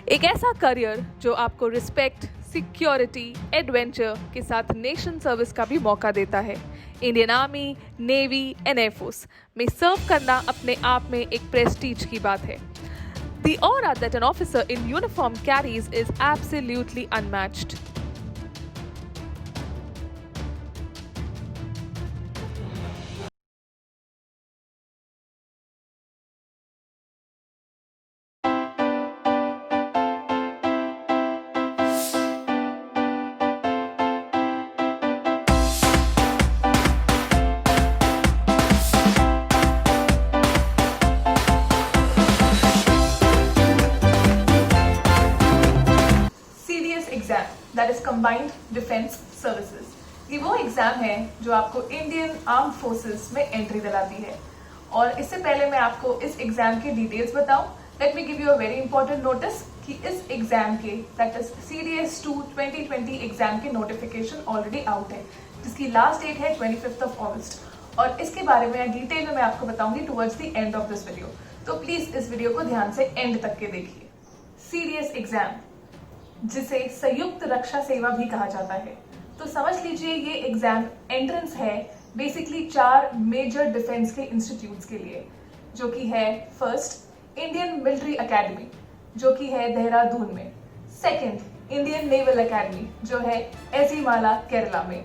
एक ऐसा करियर जो आपको रिस्पेक्ट, सिक्योरिटी, एडवेंचर के साथ नेशन सर्विस का भी मौका देता है। Indian army, navy and air force में सर्व करना अपने आप में एक प्रेस्टीज की बात है। The aura that an officer in uniform carries is absolutely unmatched. CDS exam that is combined defence services. ये वो एग्जाम है जो आपको इंडियन आर्म फोर्सेस में एंट्री दिलाती है। और इससे पहले मैं आपको इस एग्जाम के डिटेल्स बताऊं, let me give you a very important notice कि इस एग्जाम के दैट इज CDS 2 2020 एग्जाम के नोटिफिकेशन ऑलरेडी आउट है, जिसकी लास्ट डेट है 25 अगस्त। और इसके बारे में डिटेल में मैं आपको बताऊंगी towards the end of this video, तो प्लीज इस वीडियो को ध्यान से एंड तक के देखिए। CDS एग्जाम, जिसे संयुक्त रक्षा सेवा भी कहा जाता है, तो समझ लीजिए ये एग्जाम एंट्रेंस है बेसिकली 4 मेजर डिफेंस के इंस्टीट्यूट्स के लिए, जो कि है फर्स्ट इंडियन मिलिट्री एकेडमी, जो कि है देहरादून में। सेकंड इंडियन नेवल एकेडमी, जो है एजीमाला केरला में।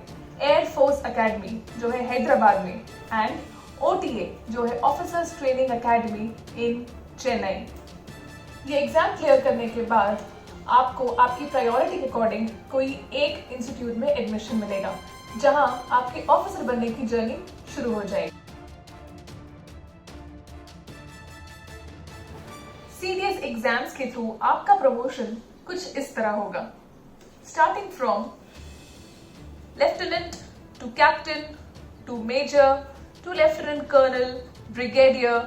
एयर फोर्स एकेडमी, जो है हैदराबाद में। एंड OTA, जो है officers training academy in Chennai. ये एग्जाम क्लियर करने के बाद आपको आपकी प्रायोरिटी के अकॉर्डिंग कोई एक इंस्टीट्यूट में एडमिशन मिलेगा, जहां आपके ऑफिसर बनने की जर्नी शुरू हो जाएगी। CDS एग्जाम्स के थ्रू आपका प्रमोशन कुछ इस तरह होगा, starting from lieutenant to captain to major to lieutenant colonel, brigadier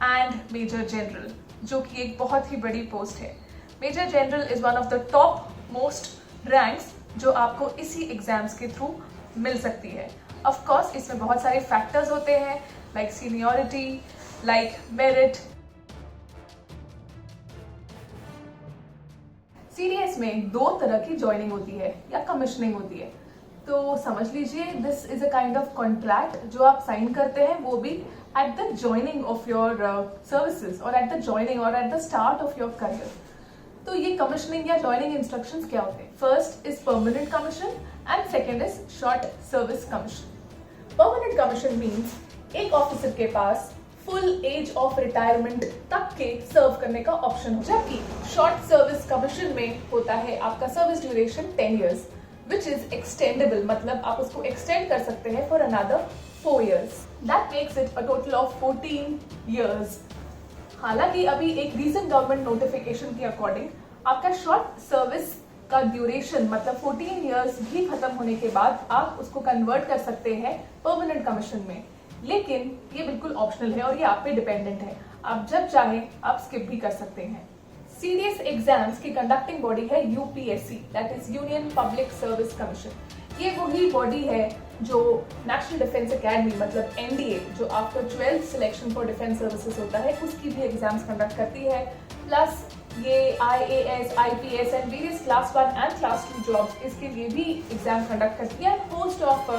and major general, जो कि एक बहुत ही बड़ी पोस्ट है। Major general is one of the top most ranks जो आपको इसी एग्जाम्स के थ्रू मिल सकती है। ऑफ कोर्स इसमें बहुत सारे फैक्टर्स होते हैं, like seniority, like merit. CDS में 2 तरह की ज्वाइनिंग होती है या कमिश्निंग होती है, तो समझ लीजिए this is a kind of contract जो आप साइन करते हैं, वो भी at the joining of your services और एट द ज्वाइनिंग और at the start of your career. तो ये कमिश्निंग या ज्वाइनिंग इंस्ट्रक्शंस क्या होते हैं? First is permanent commission and second is short service commission. Permanent commission means एक officer के पास फुल एज ऑफ रिटायरमेंट तक के सर्व करने का ऑप्शन हो, जबकि शॉर्ट सर्विस कमीशन में होता है आपका service duration 10 years, which is extendable, मतलब आप उसको एक्सटेंड कर सकते हैं for another 4 years। That makes it a total of 14 years। हालांकि अभी एक रीसेंट गवर्नमेंट नोटिफिकेशन के अकॉर्डिंग आपका शॉर्ट सर्विस का ड्यूरेशन मतलब 14 years भी खत्म होने के बाद आप उसको कन्वर्ट कर सकते हैं परमानेंट कमीशन में, लेकिन ये बिल्कुल ऑप्शनल है और ये आप पे डिपेंडेंट है, आप जब चाहें आप स्किप भी कर सकते हैं। CDS एग्जाम्स की कंडक्टिंग बॉडी है UPSC, that is union public service commission. ये वही बॉडी है जो नेशनल डिफेंस एकेडमी मतलब NDA, जो आपका 12th selection for defence services होता है, उसकी भी एग्जाम्स कंडक्ट करती है। प्लस ये IAS, IPS and various class 1 and class 2 jobs, इसके लिए भी एग्जाम कंडक्ट करती है। Post of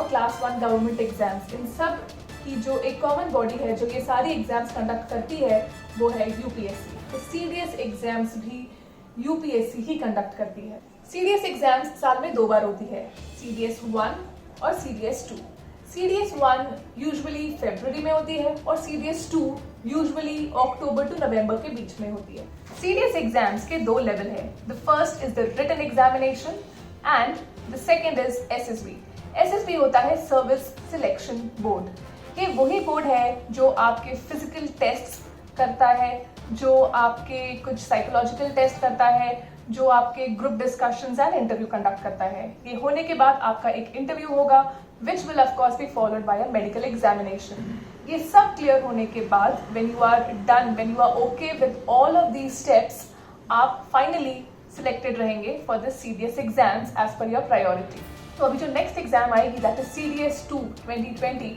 class 1 government exams, इन सब की जो एक कॉमन बॉडी है जो ये सारी एग्जाम्स कंडक्ट करती है, वो है UPSC। तो CDS एग्जाम्स भी UPSC ही कंडक्ट करती है। CDS एग्जाम्स साल में 2 बार होती है, CDS 1 और CDS 2। CDS 1 यूजुअली फरवरी में होती है और CDS 2 यूजुअली अक्टूबर टू नवंबर के बीच में होती है। CDS एग्जाम्स के 2 लेवल है, the first is the written examination and the second is SSB। SSB होता है सर्विस सिलेक्शन बोर्ड। ये वही बोर्ड है जो आपके फिजिकल टेस्ट करता है, जो आपके कुछ साइकोलॉजिकल टेस्ट करता है, जो आपके group discussions and interview conduct करता है। ये होने के बाद आपका एक इंटरव्यू होगा which will of course be followed by a medical examination। ये सब क्लियर होने के बाद when you are done, when you are okay with all of these steps, आप finally selected रहेंगे for the CDS exams as per your priority। तो अभी जो नेक्स्ट एग्जाम आएगी दैट इज CDS 2 2020,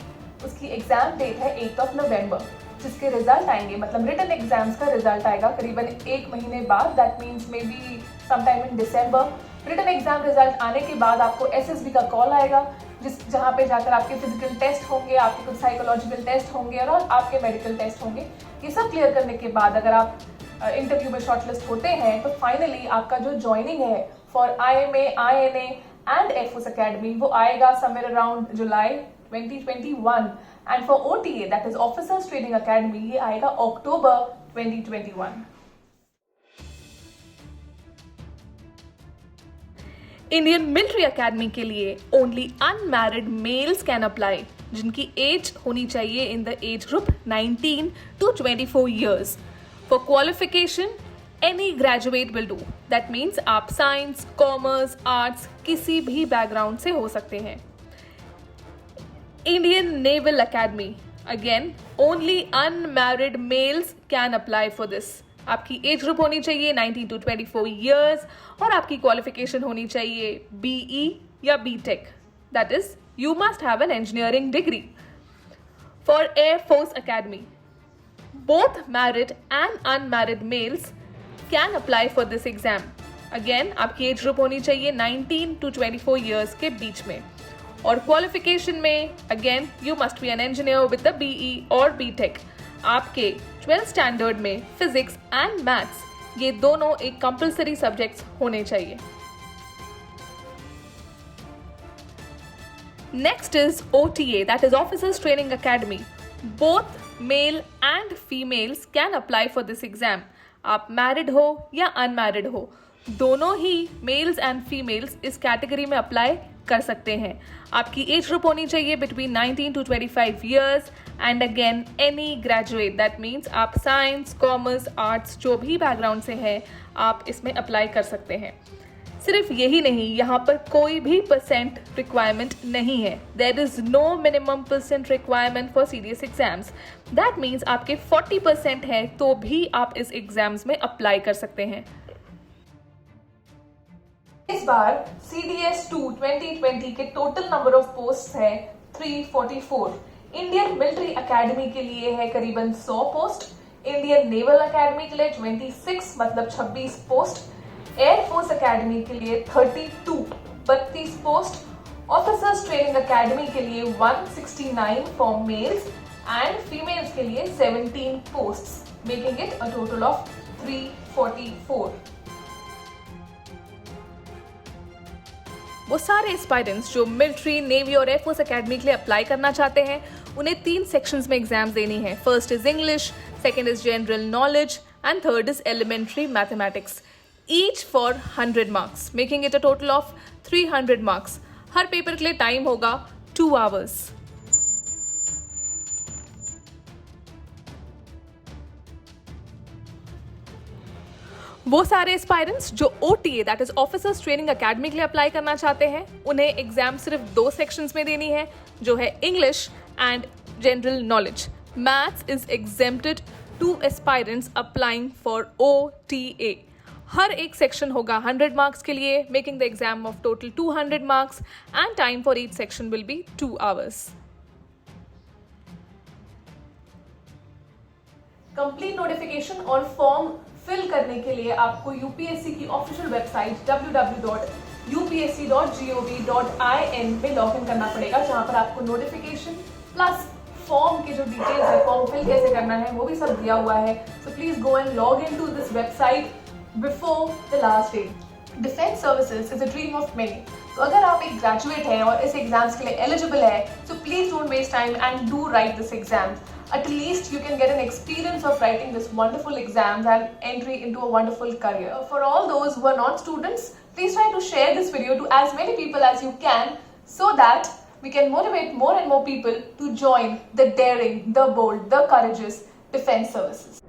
उसकी एग्जाम डेट है 8 नवंबर, जिसके रिजल्ट आएंगे, मतलब रिटन एग्जाम्स का रिजल्ट आएगा करीबन 1 महीने बाद, that means may be sometime in December. Written exam result आने के बाद आपको एसएसबी का कॉल आएगा, जहाँ पे जाकर आपके फिजिकल टेस्ट होंगे, आपके कुछ साइकोलॉजिकल टेस्ट होंगे और आपके मेडिकल टेस्ट होंगे। ये सब क्लियर करने के बाद अगर आप इंटरव्यू में शॉर्टलिस्ट होते हैं तो फाइनली आपका जो ज्वाइनिंग है for IMA, INA and air force academy वो आएगा somewhere around July 2021 and for OTA that is officers training academy ये आएगा अक्टूबर 2021। इंडियन मिलिट्री अकेडमी के लिए only unmarried mails can apply, जिनकी एज होनी चाहिए in the age group 19 to 24 years. For qualification, any graduate will do. That means आप science, commerce, arts किसी भी बैकग्राउंड से हो सकते हैं. Indian naval academy, again only unmarried mails can apply for this. आपकी एज ग्रुप होनी चाहिए 19 to 24 years और आपकी क्वालिफिकेशन होनी चाहिए BE या BTech. That is, you must have an engineering degree. For Air Force Academy, both married and unmarried males can apply for this exam. Again, आपकी age group होनी चाहिए 19 to 24 years के बीच में. और क्वालिफिकेशन में again you must be an engineer with the BE और BTech. आपके 12th standard में फिजिक्स एंड मैथ्स ये दोनों एक कंपल्सरी सब्जेक्ट्स होने चाहिए. Next is OTA, that is Officers Training Academy. Both male and females can apply for this exam. आप married हो या अनमैरिड हो, दोनों ही मेल्स एंड फीमेल्स इस कैटेगरी में अप्लाई कर सकते हैं. आपकी एज ग्रुप होनी चाहिए between 19 to 25 years and again any graduate, that means आप साइंस, कॉमर्स, आर्ट्स जो भी बैकग्राउंड से हैं आप इसमें अप्लाई कर सकते हैं. सिर्फ यही नहीं, यहाँ पर कोई भी परसेंट रिक्वायरमेंट नहीं है. There is no minimum percent requirement for CDS exams. That means आपके 40% है तो भी आप इस एग्जाम्स में अप्लाई कर सकते हैं. इस बार CDS 2 2020 के टोटल नंबर ऑफ पोस्ट है 344. इंडियन मिलिट्री अकेडमी के लिए है करीबन 100 पोस्ट. इंडियन नेवल अकेडमी के लिए 26 मतलब 26 पोस्ट. एयरफोर्स अकेडमी के लिए 32 पोस्ट. ऑफिसर्स ट्रेनिंग अकेडमी के लिए 169 फॉर मेल्स एंड फीमेल्स के लिए 17 posts, making it a total of 344. वो सारे एस्पायरेंट्स जो मिलिट्री, नेवी और एयरफोर्स अकेडमी के लिए अप्लाई करना चाहते हैं उन्हें 3 सेक्शंस में एग्जाम्स देनी है. First is English, second is general knowledge and third is elementary mathematics. Each for 100 marks, making it a total of 300 marks. हर पेपर के लिए टाइम होगा 2 hours. वो सारे एस्पायरेंट्स जो OTA that is officers training academy के लिए apply करना चाहते हैं उन्हें एग्जाम सिर्फ 2 सेक्शंस में देनी है, जो है English and general knowledge. Maths is exempted to aspirants applying for OTA. हर एक सेक्शन होगा 100 मार्क्स के लिए, making the exam of total 200 marks and time for each section will be 2 hours. Complete notification और फॉर्म फिल करने के लिए आपको यूपीएससी की ऑफिशियल वेबसाइट www.upsc.gov.in में लॉग इन करना पड़ेगा, जहां पर आपको नोटिफिकेशन प्लस फॉर्म के जो डिटेल्स है, फॉर्म फिल कैसे करना है वो भी सब दिया हुआ है. So please go and log in to this website before the last day. Defence services is a dream of many. तो अगर आप एक ग्रेजुएट हैं और इस एग्जाम्स के लिए एलिजिबल है, so please don't waste time and do write this exam. At least you can get an experience of writing this wonderful exams and entry into a wonderful career. For all those who are not students, please try to share this video to as many people as you can so that we can motivate more and more people to join the daring, the bold, the courageous defense services.